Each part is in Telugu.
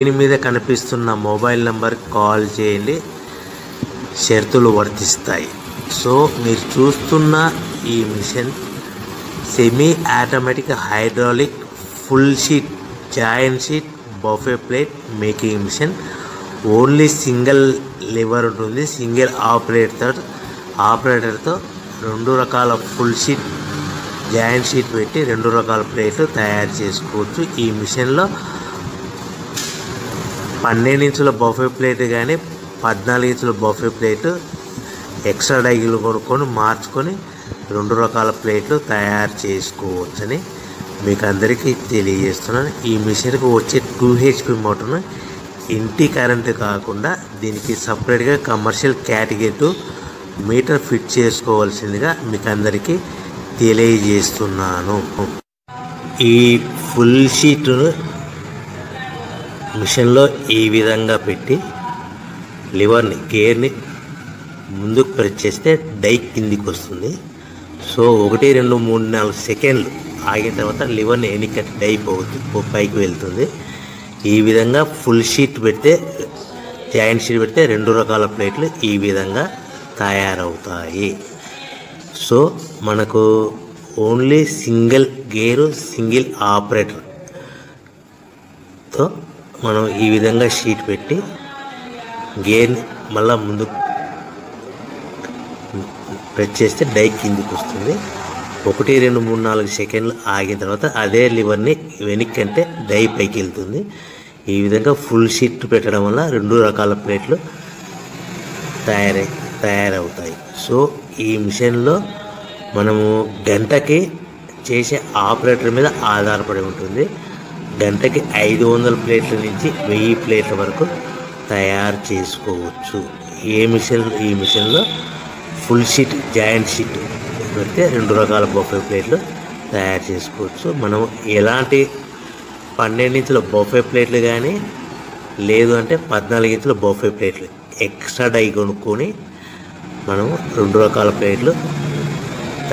దీని మీద కనిపిస్తున్న మొబైల్ నంబర్కి కాల్ చేయండి, షరతులు వర్తిస్తాయి. సో మీరు చూస్తున్న ఈ machine semi automatic hydraulic full sheet joint sheet buffet plate making machine. Only single lever ఉంటుంది. సింగిల్ ఆపరేటర్తో 2 రకాల ఫుల్ షీట్ జాయింట్ షీట్ పెట్టి 2 రకాల ప్లేట్లు తయారు చేసుకోవచ్చు. ఈ మిషన్లో 12 ఇంచుల బఫే ప్లేట్ కానీ 14 ఇంచుల బఫే ప్లేట్ ఎక్స్ట్రా డైలు కొనుక్కొని మార్చుకొని 2 రకాల ప్లేట్లు తయారు చేసుకోవచ్చని మీకు అందరికీ తెలియజేస్తున్నాను. ఈ మిషన్కి వచ్చే 2 HP మోటార్ను ఇంటి కరెంటు కాకుండా దీనికి సపరేట్గా కమర్షియల్ కేటగిరీ 2 మీటర్ ఫిట్ చేసుకోవాల్సిందిగా మీకు అందరికీ తెలియజేస్తున్నాను. ఈ ఫుల్ షీట్ను మిషన్లో ఈ విధంగా పెట్టి గేర్ని ముందుకు ప్రెస్ చేస్తే డై కిందికి వస్తుంది. సో 1, 2, 3, 4 సెకండ్లు ఆగిన తర్వాత లివర్ని ఎన్నికట్టి డై పైకి వెళ్తుంది. ఈ విధంగా ఫుల్ షీట్ పెడితే జాయింట్ షీట్ పెడితే 2 రకాల ప్లేట్లు ఈ విధంగా తయారవుతాయి. సో మనకు ఓన్లీ సింగిల్ గేరు సింగిల్ ఆపరేటర్తో మనం ఈ విధంగా షీట్ పెట్టి గేర్ని మళ్ళీ ముందు ప్రెస్ చేస్తే డై కిందికి వస్తుంది. 1, 2, 3, 4 సెకండ్లు ఆగిన తర్వాత అదే లివర్ని వెనక్కి అంటే డై పైకి వెళ్తుంది. ఈ విధంగా ఫుల్ షీట్ పెట్టడం వల్ల 2 రకాల ప్లేట్లు తయారవుతాయి. సో ఈ మిషన్లో మనము గంటకి చేసే ఆపరేటర్ మీద ఆధారపడి ఉంటుంది. గంటకి 500 ప్లేట్ల నుంచి 1000 ప్లేట్ల వరకు తయారు చేసుకోవచ్చు. ఈ మిషన్లో ఫుల్ షీట్ జాయింట్ షీట్ పెడితే 2 రకాల బఫే ప్లేట్లు తయారు చేసుకోవచ్చు. మనం ఎలాంటి 12 ఇంచుల బఫే ప్లేట్లు కానీ లేదు అంటే 14 ఇంచుల బఫే ప్లేట్లు ఎక్స్ట్రా డై కొనుక్కొని మనం 2 రకాల ప్లేట్లు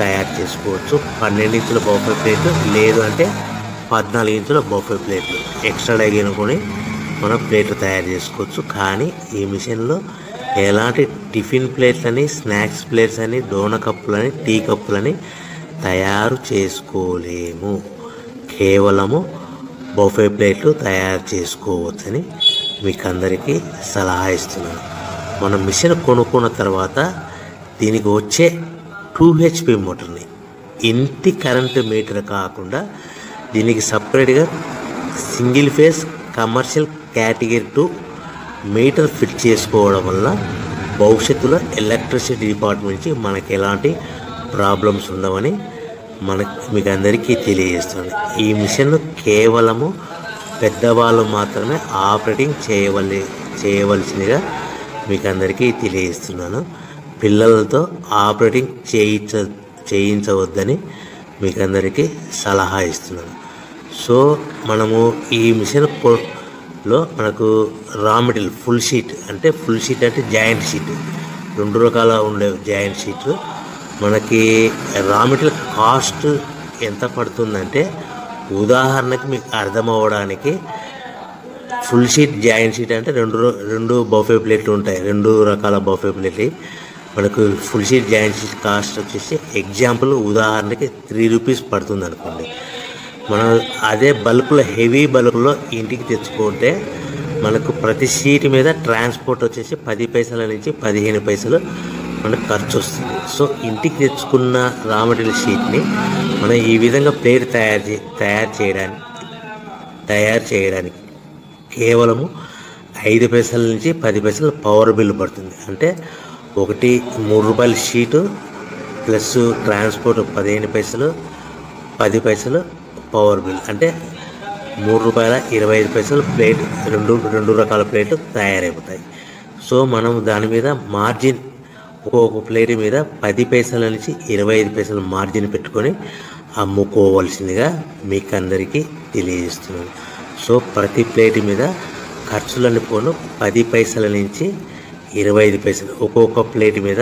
తయారు చేసుకోవచ్చు. 12 ఇంచుల బఫే ప్లేట్లు లేదు అంటే 14 ఇంచుల బఫే ప్లేట్లు ఎక్స్ట్రా డై కొనుక్కొని మనం ప్లేట్లు తయారు చేసుకోవచ్చు. కానీ ఈ మిషన్లో ఎలాంటి టిఫిన్ ప్లేట్లని, స్నాక్స్ ప్లేట్స్ అని, డోన కప్పులని, టీ కప్పులని తయారు చేసుకోలేము. కేవలము బఫే ప్లేట్లు తయారు చేసుకోవచ్చని మీకు అందరికీ సలహా ఇస్తున్నాను. మనం మిషన్ కొనుక్కున్న తర్వాత దీనికి వచ్చే 2 HP మోటార్ని ఇంటి కరెంటు మీటర్ కాకుండా దీనికి సపరేట్గా single phase commercial category 2 metre fit చేసుకోవడం వల్ల భవిష్యత్తులో ఎలక్ట్రిసిటీ డిపార్ట్మెంట్ నుంచి మనకి ఎలాంటి ప్రాబ్లమ్స్ ఉండవని మీకు అందరికీ తెలియజేస్తుంది. ఈ మిషన్ కేవలము పెద్దవాళ్ళు మాత్రమే ఆపరేటింగ్ చేయవలసిందిగా మీకు అందరికీ తెలియజేస్తున్నాను. పిల్లలతో ఆపరేటింగ్ చేయించవద్దని మీకు అందరికీ సలహా ఇస్తున్నాను. సో మనము ఈ మిషన్లో మనకు రా మెటీరియల్ ఫుల్ షీట్ అంటే జాయింట్ షీట్ 2 రకాల ఉండే జాయింట్ షీట్. మనకి రా మెటీరియల్ కాస్ట్ ఎంత పడుతుందంటే ఉదాహరణకి మీకు అర్థం అవ్వడానికి ఫుల్ షీట్ జాయింట్ షీట్ అంటే 2 బఫే ప్లేట్లు ఉంటాయి. 2 రకాల బఫే ప్లేట్లు మనకు full sheet joint sheet cost వచ్చేసి ఎగ్జాంపుల్ ఉదాహరణకి 3 రూపీస్ పడుతుంది అనుకోండి. మనం అదే బల్క్లో హెవీ బల్క్లో ఇంటికి తెచ్చుకుంటే మనకు ప్రతి షీట్ మీద ట్రాన్స్పోర్ట్ వచ్చేసి 10 పైసల నుంచి 15 పైసలు మనకు ఖర్చు వస్తుంది. సో ఇంటికి తెచ్చుకున్న రా మెటీరియల్ షీట్ని మనం ఈ విధంగా ప్లేట్ తయారు చేయడానికి కేవలము 5 పైసల నుంచి 10 పైసలు పవర్ బిల్లు పడుతుంది. అంటే 3 రూపాయల షీటు ప్లస్ ట్రాన్స్పోర్ట్ 15 పైసలు 10 పైసలు పవర్ బిల్ అంటే 3 రూపాయల 25 పైసలు ప్లేట్ 2 రకాల ప్లేట్లు తయారైపోతాయి. సో మనం దాని మీద మార్జిన్ ఒక్కొక్క ప్లేట్ మీద 10 పైసల నుంచి 25 పైసలు మార్జిన్ పెట్టుకొని అమ్ముకోవాల్సిందిగా మీకు అందరికీ తెలియజేస్తున్నాను. సో ప్రతి ప్లేట్ మీద ఖర్చులన్నీ పోను 10 పైసల నుంచి 25 పైసలు ఒక్కొక్క ప్లేట్ మీద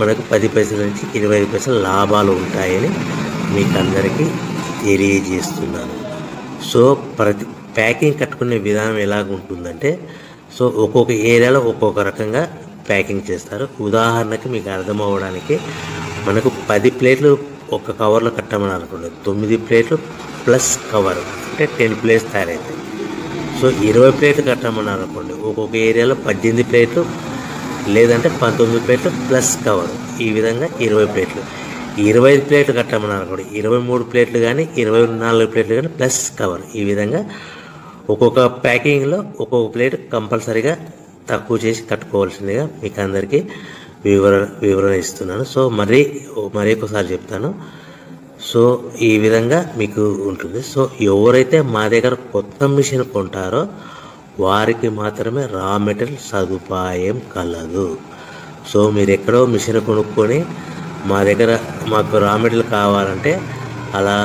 మనకు 10 పైసల నుంచి 25 పైసలు లాభాలు ఉంటాయని మీకు అందరికీ తెలియజేస్తున్నాను. సో ప్యాకింగ్ కట్టుకునే విధానం ఎలాగ ఉంటుందంటే, సో ఒక్కొక్క ఏరియాలో ఒక్కొక్క రకంగా ప్యాకింగ్ చేస్తారు. ఉదాహరణకి మీకు అర్థం అవ్వడానికి, మనకు 10 ప్లేట్లు ఒక కవర్లో కట్టమని అనుకోండి, 9 ప్లేట్లు ప్లస్ కవర్ అంటే 10 ప్లేట్స్ తయారవుతాయి. సో 20 ప్లేట్లు కట్టమని అనుకోండి, ఒక్కొక్క ఏరియాలో 18 ప్లేట్లు లేదంటే 19 ప్లేట్లు ప్లస్ కవర్, ఈ విధంగా 20 ప్లేట్లు. 25 ప్లేట్లు కట్టమని అనుకోండి, 23 ప్లేట్లు కానీ 24 ప్లేట్లు కానీ ప్లస్ కవర్, ఈ విధంగా ఒక్కొక్క ప్యాకింగ్లో ఒక్కొక్క ప్లేట్ కంపల్సరీగా తక్కువ చేసి కట్టుకోవాల్సిందిగా మీకు అందరికీ వివరణ ఇస్తున్నాను. సో మరీ ఒకసారి చెప్తాను. సో ఈ విధంగా మీకు ఉంటుంది. సో ఎవరైతే మా దగ్గర కొత్త మిషన్ కొంటారో వారికి మాత్రమే రా మెటీరియల్ సదుపాయం కలదు. సో మీరు ఎక్కడో మిషన్ కొనుక్కొని మా దగ్గర మాకు రా మెటీరియల్ కావాలంటే అలా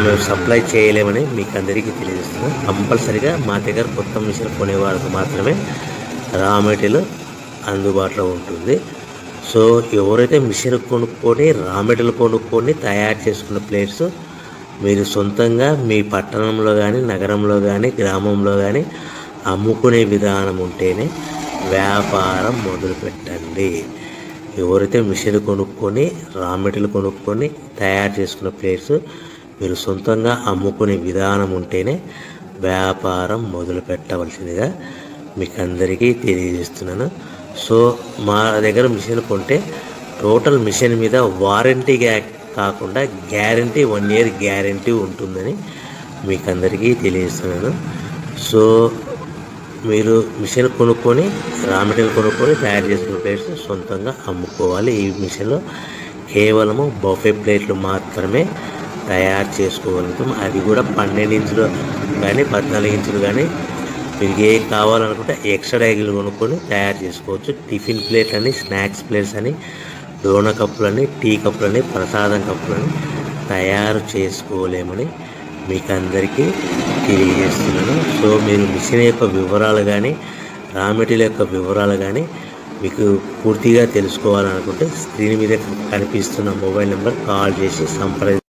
మేము సప్లై చేయలేమని మీకు అందరికీ తెలియజేస్తున్నాం. కంపల్సరిగా మా దగ్గర కొత్త మిషన్ కొనే వారికి మాత్రమే రా మెటీరియల్ అందుబాటులో ఉంటుంది. సో ఎవరైతే మిషన్ కొనుక్కొని రా మెటీరియల్ కొనుక్కొని తయారు చేసుకున్న ప్లేట్స్ మీరు సొంతంగా మీ పట్టణంలో కానీ నగరంలో కానీ గ్రామంలో కానీ అమ్ముకునే విధానం ఉంటేనే వ్యాపారం మొదలుపెట్టండి. ఎవరైతే మిషన్ కొనుక్కొని రా మెటీరియల్ కొనుక్కొని తయారు చేసుకున్న ప్లేట్స్ మీరు సొంతంగా అమ్ముకునే విధానం ఉంటేనే వ్యాపారం మొదలు పెట్టవలసిందిగా మీకు అందరికీ తెలియజేస్తున్నాను. సో మా దగ్గర మిషన్ కొంటే టోటల్ మిషన్ మీద వారంటీ కాకుండా గ్యారంటీ 1 year గ్యారంటీ ఉంటుందని మీకు అందరికీ తెలియజేస్తున్నాను. సో మీరు మిషన్ కొనుక్కొని రా మెటీరియల్ కొనుక్కొని తయారు చేసుకున్న ప్లేట్స్ సొంతంగా అమ్ముకోవాలి. ఈ మిషన్లో కేవలము బఫే ప్లేట్లు మాత్రమే తయారు చేసుకోగలుగుతాం. అది కూడా 12 ఇంచులు కానీ 14 ఇంచులు కానీ మీకు ఏ కావాలనుకుంటే ఎక్స్ట్రా డైగులు కొనుక్కొని తయారు చేసుకోవచ్చు. టిఫిన్ ప్లేట్లని, స్నాక్స్ ప్లేట్స్ అని, డోనా కప్పులని, టీ కప్పులని, ప్రసాదం కప్పులని తయారు చేసుకోలేమని మీకు అందరికీ తెలియజేస్తున్నాను. సో మీరు మిషన్ యొక్క వివరాలు కానీ రా మెటీరియల్ యొక్క వివరాలు కానీ మీకు పూర్తిగా తెలుసుకోవాలనుకుంటే స్క్రీన్ మీద కనిపిస్తున్న మొబైల్ నెంబర్ కాల్ చేసి సంప్రదించండి.